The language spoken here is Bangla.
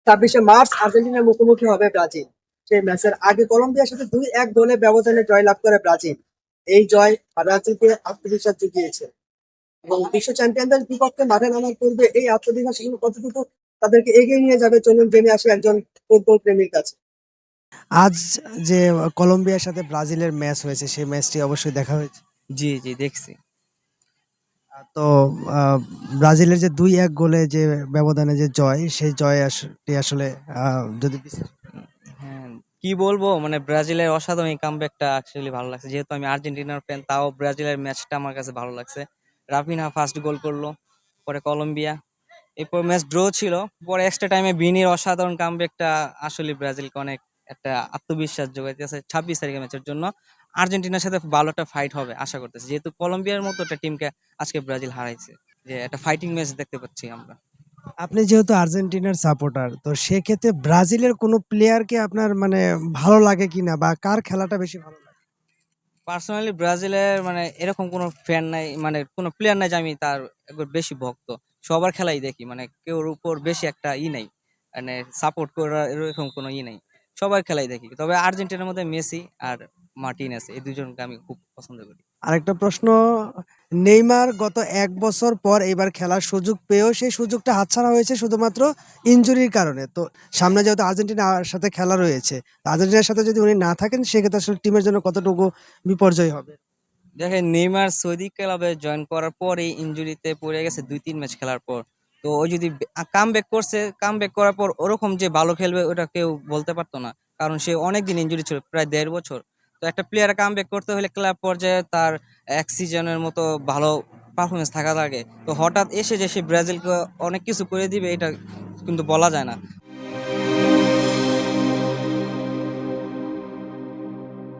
26শে মার্চ আর্জেন্টিনার মুখোমুখি হবে ব্রাজিল। সেই ম্যাচের আগে কলম্বিয়ার সাথে 2-1 গোলে ব্যবধানে জয়লাভ করে ব্রাজিল। এই জয় ব্রাজিলকে আত্মবিশ্বাস জুগিয়েছে এবং বিশ্ব চ্যাম্পিয়নদের বিপক্ষে মাঠে নামার পূর্বে এই আত্মবিশ্বাস কতটুকু তাদেরকে এগিয়ে নিয়ে যাবে, চলুন জেনে আসি একজন ফুটবল প্রেমীর কাছে। আজ যে কলম্বিয়ার সাথে ব্রাজিলের ম্যাচ হয়েছে, সেই ম্যাচটি অবশ্যই দেখা হয়েছে। জি, জি দেখছি। তো ব্রাজিলের যে 2-1 গোলে যে ব্যবধানে যে জয়, সেই জয় আসলে যদি হ্যাঁ, কি বলবো মানে ব্রাজিলের অসাধারণ এই কামব্যাকটা অ্যাকচুয়ালি ভালো লাগছে। যেহেতু আমি আর্জেন্টিনার ফ্যান, তাও ব্রাজিলের ম্যাচটা আমার কাছে ভালো লাগছে। রাফিনহা ফার্স্ট গোল করলো, পরে কলম্বিয়া, এরপর ম্যাচ ড্র ছিল। পরে এক্সট্রা টাইমে ভিনির অসাধারণ কামব্যাকটা আসলে ব্রাজিলকে অনেক একটা আত্মবিশ্বাস যোগাইতেছে 26 তারিখের ম্যাচের জন্য। আর্জেন্টিনার সাথে ভালো একটা ফাইট হবে আশা করতেছি, যেহেতু কলম্বিয়ার মতো একটা টিমকে আজকে ব্রাজিল হারাইছে। যে একটা ফাইটিং ম্যাচ দেখতে পাচ্ছি আমরা। আপনি যেহেতু আর্জেন্টিনার সাপোর্টার, তো সেক্ষেত্রে ব্রাজিলের কোনো প্লেয়ারকে আপনার মানে ভালো লাগে কিনা, বা কার খেলাটা বেশি ভালো লাগে? পার্সোনালি ব্রাজিলের মানে এরকম কোনো ফ্যান নাই, মানে কোনো প্লেয়ার নাই যে আমি তার একবার বেশি ভক্ত। সবার খেলাই দেখি, মানে কেউর উপর বেশি একটা নাই, মানে সাপোর্ট করার এরকম কোনো নাই। সবার খেলাই দেখি, তবে আর্জেন্টিনার মধ্যে মেসি আর মার্টিনেস এই দুজনকে আমি খুব পছন্দ করি। আরেকটা প্রশ্ন, নেইমার গত 1 বছর পর এবার খেলার সুযোগ পেয়েও সেই সুযোগটা হাতছাড়া হয়েছে শুধুমাত্র ইনজুরির কারণে। তো সামনে যেহেতু আর্জেন্টিনার সাথে খেলা রয়েছে, তো আর্জেন্টিনার সাথে যদি উনি না থাকেন, সেক্ষেত্রে আসলে টিমের জন্য কতটুকু বিপর্যয় হবে? দেখেন, নেইমার সৌদি ক্লাবে জয়েন করার পরেই ইনজুরিতে পড়ে গেছে 2-3 ম্যাচ খেলার পর। তো ওই যদি কাম ব্যাক করছে, কাম ব্যাক করার পর ওরকম যে ভালো খেলবে ওটা কেউ বলতে পারতো না, কারণ সে অনেকদিন ইনজুরি ছিল, প্রায় 1.5 বছর। তো একটা প্লেয়ার কাম ব্যাক করতে হলে ক্লাব পর্যায়ে তার এক সিজনের মতো ভালো পারফরমেন্স থাকা লাগে। তো হঠাৎ এসে যে সে ব্রাজিলকে অনেক কিছু করে দিবে, এটা কিন্তু বলা যায় না।